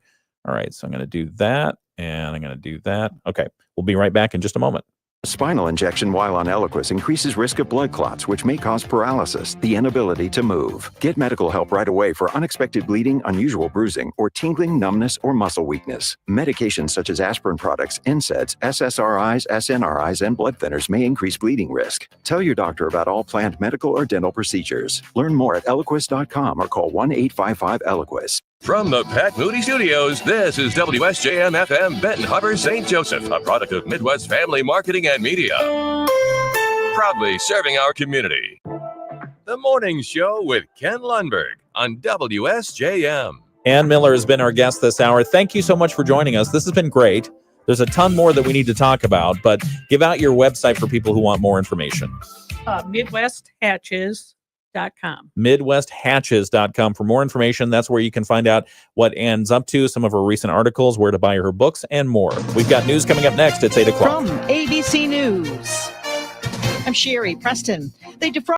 All right. So I'm going to do that and I'm going to do that. Okay. We'll be right back in just a moment. A spinal injection while on Eliquis increases risk of blood clots, which may cause paralysis, the inability to move. Get medical help right away for unexpected bleeding, unusual bruising, or tingling, numbness, or muscle weakness. Medications such as aspirin products, NSAIDs, SSRIs, SNRIs, and blood thinners may increase bleeding risk. Tell your doctor about all planned medical or dental procedures. Learn more at Eliquis.com or call 1-855-ELIQUIS. From the Pat Moody Studios, this is WSJM-FM Benton Harbor, St. Joseph, a product of Midwest Family Marketing and Media. Proudly serving our community. The Morning Show with Ken Lundberg on WSJM. Ann Miller has been our guest this hour. Thank you so much for joining us. This has been great. There's a ton more that we need to talk about, but give out your website for people who want more information. MidwestHatches.com. MidwestHatches.com for more information. That's where you can find out what Ann's up to, some of her recent articles, where to buy her books, and more. We've got news coming up next. It's 8 o'clock. From ABC News, I'm Sherry Preston. They defrauded